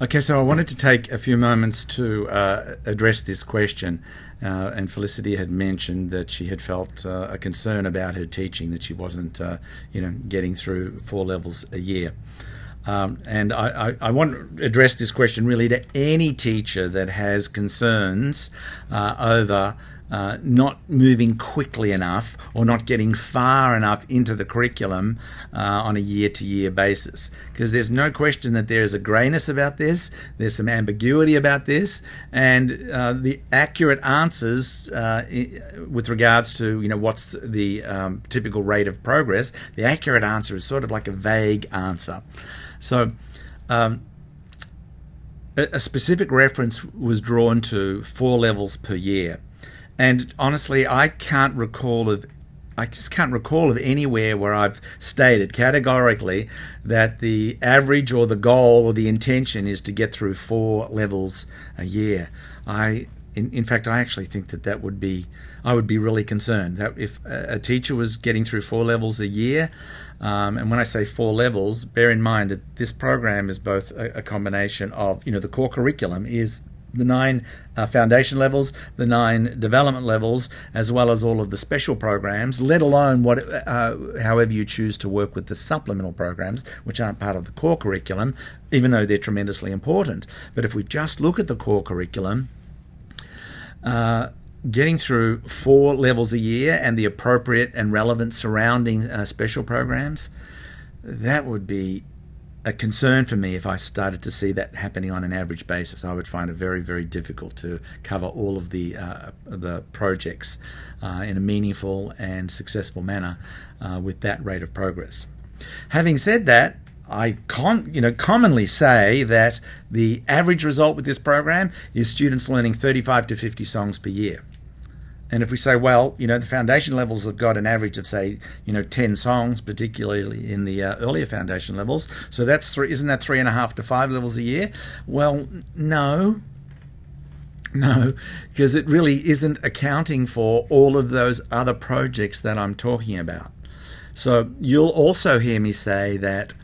Okay, so I wanted to take a few moments to address this question. And Felicity had mentioned that she had felt a concern about her teaching, that she wasn't, getting through 4 levels a year. And I want to address this question really to any teacher that has concerns over not moving quickly enough or not getting far enough into the curriculum on a year-to-year basis. Because there's no question that there is a greyness about this, there's some ambiguity about this, and the accurate answers with regards to what's the typical rate of progress, the accurate answer is sort of like a vague answer. So a specific reference was drawn to 4 levels per year. And honestly, I just can't recall of anywhere where I've stated categorically that the average or the goal or the intention is to get through 4 levels a year. In fact, I actually think that I would be really concerned that if a teacher was getting through 4 levels a year, and when I say 4 levels, bear in mind that this program is both a combination of, the core curriculum is the 9 foundation levels, the 9 development levels, as well as all of the special programs, let alone however you choose to work with the supplemental programs, which aren't part of the core curriculum, even though they're tremendously important. But if we just look at the core curriculum, getting through 4 levels a year and the appropriate and relevant surrounding special programs, that would be a concern for me. If I started to see that happening on an average basis, I would find it very, very difficult to cover all of the projects in a meaningful and successful manner with that rate of progress. Having said that, I commonly say that the average result with this program is students learning 35 to 50 songs per year. And if we say, well, the foundation levels have got an average of, say, 10 songs, particularly in the earlier foundation levels, so that's isn't that 3.5 to 5 levels a year? Well, no, because it really isn't accounting for all of those other projects that I'm talking about. So you'll also hear me say that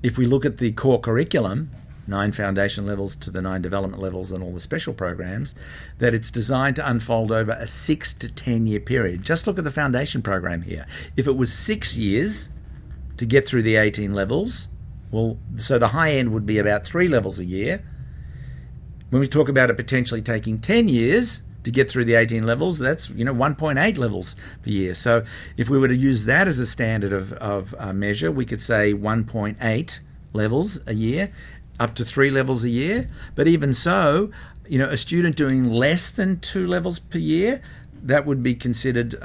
if we look at the core curriculum, 9 foundation levels to the 9 development levels and all the special programs, that it's designed to unfold over a 6 to 10 year period. Just look at the foundation program here. If it was 6 years to get through the 18 levels, well, so the high end would be about 3 levels a year. When we talk about it potentially taking 10 years to get through the 18 levels, that's 1.8 levels per year. So if we were to use that as a standard of measure, we could say 1.8 levels a year, up to 3 levels a year. But even so, a student doing less than 2 levels per year, that would be considered,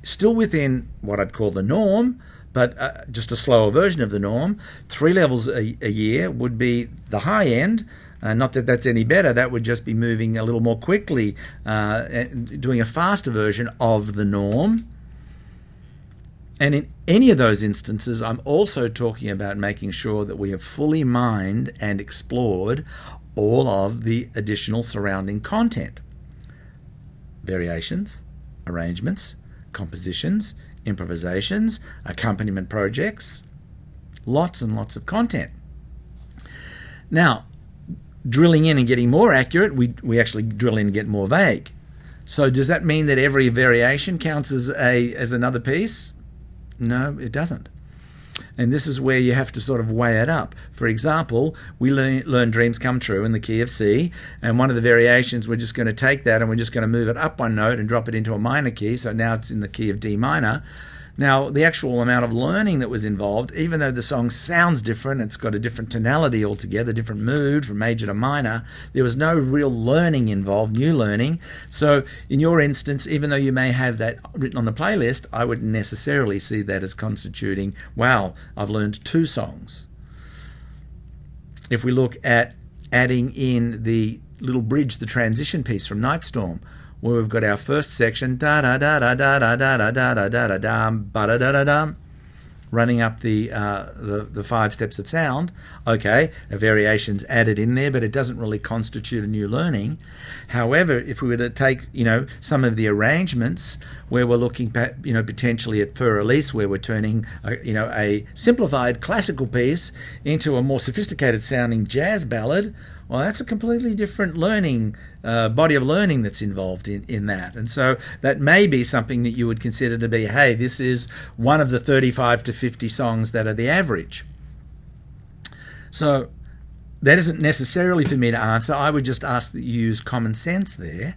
still within what I'd call the norm, but just a slower version of the norm. 3 levels a year would be the high end. Not that that's any better, that would just be moving a little more quickly, doing a faster version of the norm. And in any of those instances, I'm also talking about making sure that we have fully mined and explored all of the additional surrounding content. Variations, arrangements, compositions, improvisations, accompaniment projects, lots and lots of content. Now, drilling in and getting more accurate, we actually drill in and get more vague. So does that mean that every variation counts as another piece? No, it doesn't. And this is where you have to sort of weigh it up. For example, we learn Dreams Come True in the key of C, and one of the variations, we're just going to take that and we're just going to move it up 1 note and drop it into a minor key, so now it's in the key of D minor. Now, the actual amount of learning that was involved, even though the song sounds different, it's got a different tonality altogether, different mood from major to minor, there was no real learning involved, new learning. So in your instance, even though you may have that written on the playlist, I wouldn't necessarily see that as constituting, wow, I've learned 2 songs. If we look at adding in the little bridge, the transition piece from Night Storm, where we've got our first section, da da da da da da da da da da da dum, ba da da da dum. running up the 5 steps of sound. Okay, a variation's added in there, but it doesn't really constitute a new learning. However, if we were to take, some of the arrangements where we're looking at, potentially at Für Elise, where we're turning, a simplified classical piece into a more sophisticated sounding jazz ballad, well, that's a completely different learning, body of learning that's involved in that. And so that may be something that you would consider to be, hey, this is one of the 35 to 50 songs that are the average. So that isn't necessarily for me to answer. I would just ask that you use common sense there.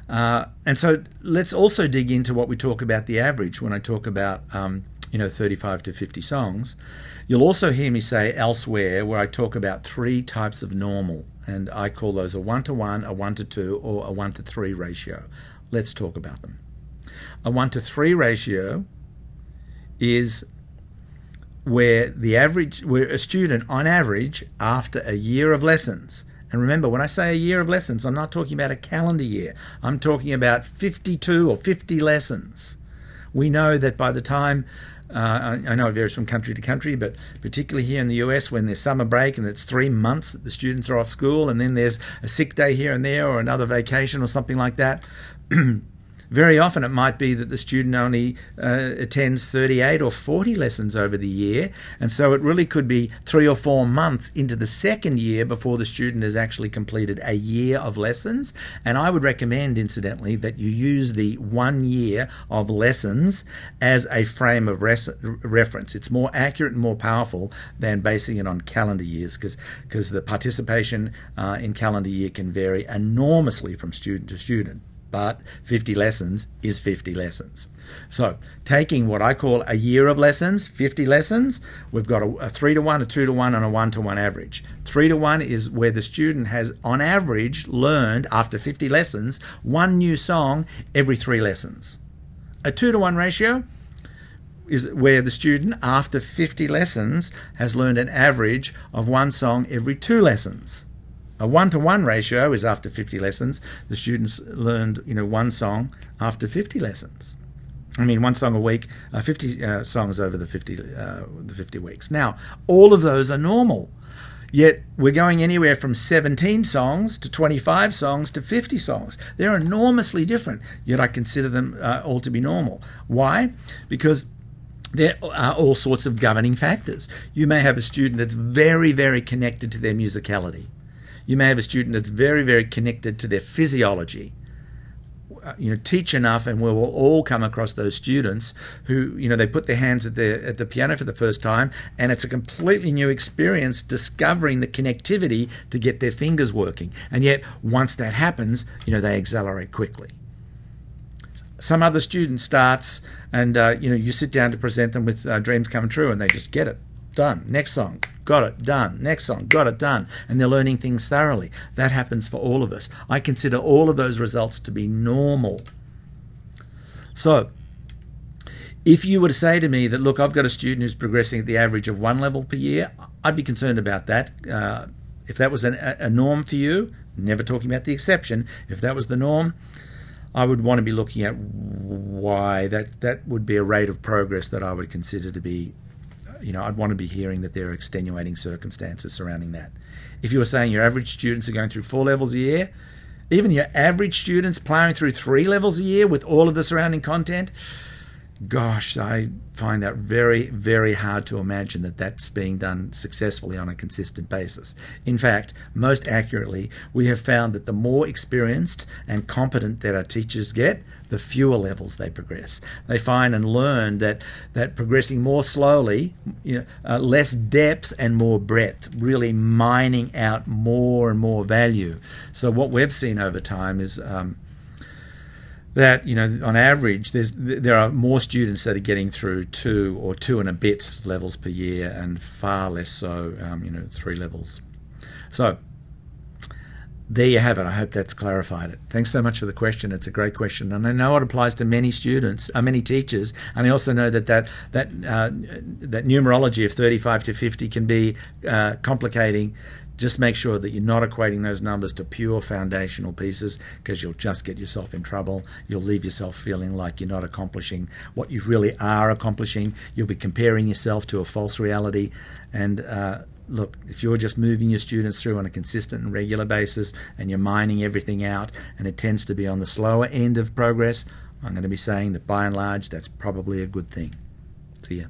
And so let's also dig into what we talk about the average when I talk about 35 to 50 songs. You'll also hear me say elsewhere where I talk about 3 types of normal, and I call those a 1-to-1, a 1-to-2, or a 1-to-3 ratio. Let's talk about them. A 1-to-3 ratio is where a student on average, after a year of lessons, and remember, when I say a year of lessons, I'm not talking about a calendar year. I'm talking about 52 or 50 lessons. We know that by the time, I know it varies from country to country, but particularly here in the US, when there's summer break and it's 3 months that the students are off school, and then there's a sick day here and there or another vacation or something like that, very often it might be that the student only attends 38 or 40 lessons over the year, and so it really could be 3 or 4 months into the second year before the student has actually completed a year of lessons. And I would recommend, incidentally, that you use the 1 year of lessons as a frame of reference. It's more accurate and more powerful than basing it on calendar years, because the participation in calendar year can vary enormously from student to student. But 50 lessons is 50 lessons. So taking what I call a year of lessons, 50 lessons, we've got a 3-to-1, a 2-to-1, and a 1-to-1 average. 3-to-1 is where the student has, on average, learned, after 50 lessons, 1 new song every 3 lessons. A 2-to-1 ratio is where the student, after 50 lessons, has learned an average of 1 song every 2 lessons. A 1-to-1 ratio is after 50 lessons, the students learned 1 song after 50 lessons. I mean, 1 song a week, 50 songs over the 50 weeks. Now, all of those are normal. Yet we're going anywhere from 17 songs to 25 songs to 50 songs. They're enormously different, yet I consider them all to be normal. Why? Because there are all sorts of governing factors. You may have a student that's very, very connected to their musicality. You may have a student that's very, very connected to their physiology. Teach enough, and we will all come across those students who, they put their hands at the piano for the first time, and it's a completely new experience discovering the connectivity to get their fingers working. And yet, once that happens, they accelerate quickly. Some other student starts, and you sit down to present them with Dreams Come True, and they just get it. Done. Next song. Got it. Done. Next song. Got it. Done. And they're learning things thoroughly. That happens for all of us. I consider all of those results to be normal. So, if you were to say to me that, look, I've got a student who's progressing at the average of 1 level per year, I'd be concerned about that. If that was a norm for you, never talking about the exception, if that was the norm, I would want to be looking at why that would be a rate of progress that I would consider to be, I'd want to be hearing that there are extenuating circumstances surrounding that. If you were saying your average students are going through 4 levels a year, even your average students plowing through 3 levels a year with all of the surrounding content, gosh, I find that very, very hard to imagine that that's being done successfully on a consistent basis. In fact, most accurately, we have found that the more experienced and competent that our teachers get, the fewer levels they progress. They find and learn that progressing more slowly, less depth and more breadth, really mining out more and more value. So what we've seen over time is that on average there are more students that are getting through 2 or 2 and a bit levels per year, and far less so 3 levels. So there you have it. I hope that's clarified it. Thanks so much for the question. It's a great question, and I know it applies to many students, many teachers, and I also know that numerology of 35 to 50 can be complicating Just make sure that you're not equating those numbers to pure foundational pieces, because you'll just get yourself in trouble. You'll leave yourself feeling like you're not accomplishing what you really are accomplishing. You'll be comparing yourself to a false reality. And look, if you're just moving your students through on a consistent and regular basis and you're mining everything out, and it tends to be on the slower end of progress, I'm going to be saying that by and large that's probably a good thing. See ya.